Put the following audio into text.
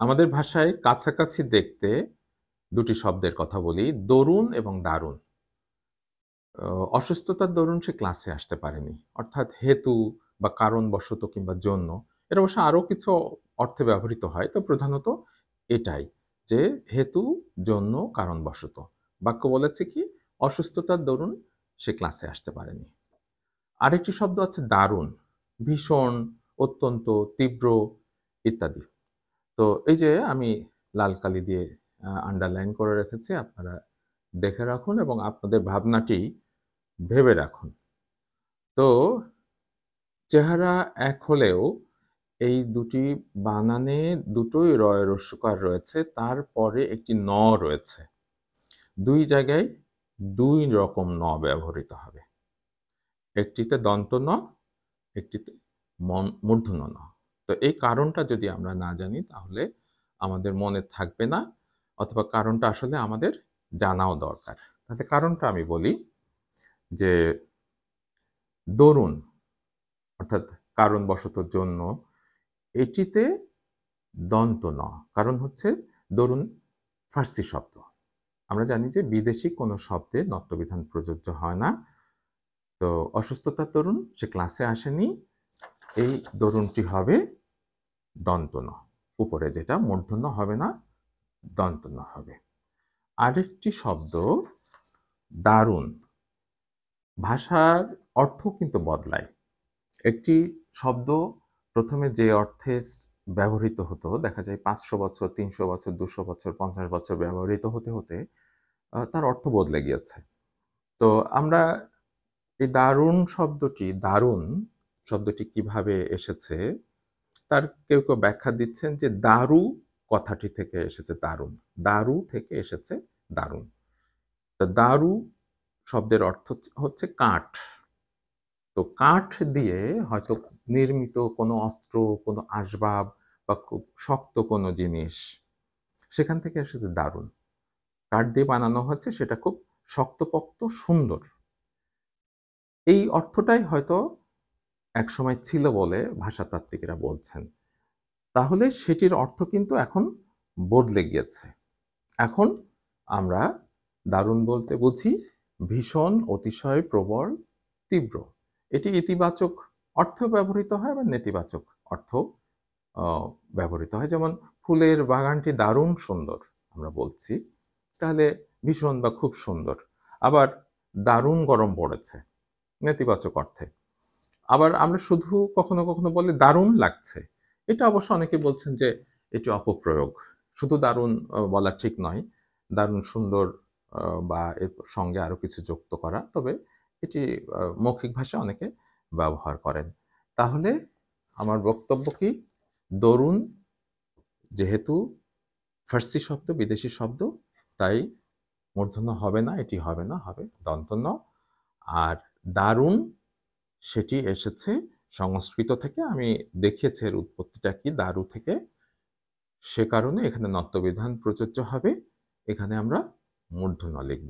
আমাদের ভাষায় কাছাকাছি দেখতে দুটি শব্দের কথা বলি, দরুন এবং দারুণ। অ অসুস্থতার দরুন সে ক্লাসে আসতে পারেনি। অর্থাৎ হেতু বা কারণবশত কিংবা জন্য। এর অবশ্য আরো কিছু অর্থে ব্যবহৃত হয়। তো প্রধানত এটাই যে হেতু, জন্য, কারণবশত। বাক্য বলেছে কি? অসুস্থতার দরুন সে ক্লাসে আসতে পারেনি। আরেকটি শব্দ আছে দারুণ। ভীষণ, অত্যন্ত, তীব্র ইত্যাদি। তো এই যে আমি লাল কালি দিয়ে আন্ডারলাইন করে রেখেছি। আপনারা দেখে রাখুন এবং আপনাদের ভাবনাটি ভেবে রাখুন। তো চেহারা এক হলেও এই দুটি বানানে দুটোই রয় রস্যকার রয়েছে। তারপরে একটি ন রয়েছে। ২ জায়গায় ২ রকম ন ব্যবহৃত হবে। একটিতে দন্ত ন, একটিতে মূর্ধন্য ন। তো এই কারণটা যদি আমরা না জানি তাহলে আমাদের মনে থাকবে না অথবা কারণটা আসলে আমাদের জানাও দরকার। তাহলে কারণটা আমি বলি যে দরুন অর্থাৎ কারণবশত জন্য এটিতে দন্ত ন। কারণ হচ্ছে দরুন ফার্সি শব্দ। আমরা জানি যে বিদেশি কোনো শব্দে নত্যবিধান প্রযোজ্য হয় না। তো অসুস্থতার দরুন সে ক্লাসে আসেনি। এই দরুনটি হবে দন্ত ন। উপরে যেটা মূর্ধন্য হবে না, দন্ত ন হবে। আরেকটি শব্দ দারুণ। ভাষার অর্থ কিন্তু বদলায়। একটি শব্দ ১ম এ যে অর্থে ব্যবহৃত হতো, দেখা যায় ৫০০ বছর, ৩০০ বছর, ২০০ বছর, ৫০ বছর ব্যবহৃত হতে, হতে তার অর্থ বদলে গিয়েছে। তো আমরা এই দারুণ শব্দটি কিভাবে এসেছে, তার কেউ ব্যাখ্যা দিচ্ছেন যে দারু কথাটি থেকে এসেছে দারুণ। দারু থেকে এসেছে দারুণ। তো দারু শব্দের অর্থ হচ্ছে কাঠ। তো কাঠ দিয়ে হয়তো নির্মিত কোনো অস্ত্র, কোনো আসবাব বা খুব শক্ত কোনো জিনিস, সেখান থেকে এসেছে দারুণ। কাঠ দিয়ে বানানো হয়েছে সেটা খুব শক্তপোক্ত, সুন্দর। এই অর্থটাই হয়তো একসময় ছিল বলে ভাষাতাত্ত্বিকেরা বলছেন। তাহলে সেটির অর্থ কিন্তু এখন বদলে গিয়েছে। এখন আমরা দারুণ বলতে বুঝি ভীষণ, অতিশয়, প্রবল, তীব্র। এটি ইতিবাচক অর্থেও ব্যবহৃত হয় আবার নেতিবাচক অর্থেও অ ব্যবহৃত হয়। যেমন ফুলের বাগানটি দারুণ সুন্দর আমরা বলছি। তাহলে ভীষণ বা খুব সুন্দর। আবার দারুণ গরম পড়েছে নেতিবাচক অর্থে। আবার আমরা শুধু কখনো বলি দারুণ লাগছে। এটা অবশ্য অনেকে বলছেন যে এটি অপপ্রয়োগ। শুধু দারুণ বলা ঠিক নয়। দারুণ সুন্দর আ বা এর সঙ্গে আরো কিছু যুক্ত করা। তবে এটি মৌখিক ভাষায় অনেকে ব্যবহার করেন। তাহলে আমার বক্তব্য কি? দরুন যেহেতু ফার্সি শব্দ, বিদেশি শব্দ, তাই মূর্ধন্য হবে না, এটি হবে না, হবে দন্ত ন। আর দারুণ সেটি এসেছে সংস্কৃত থেকে। আমি দেখিয়েছি এর উৎপত্তিটা কি দারু থেকে। সে কারণে এখানে নত্যবিধান প্রযোজ্য হবে। এখানে আমরা মূর্ধন্য লিখব।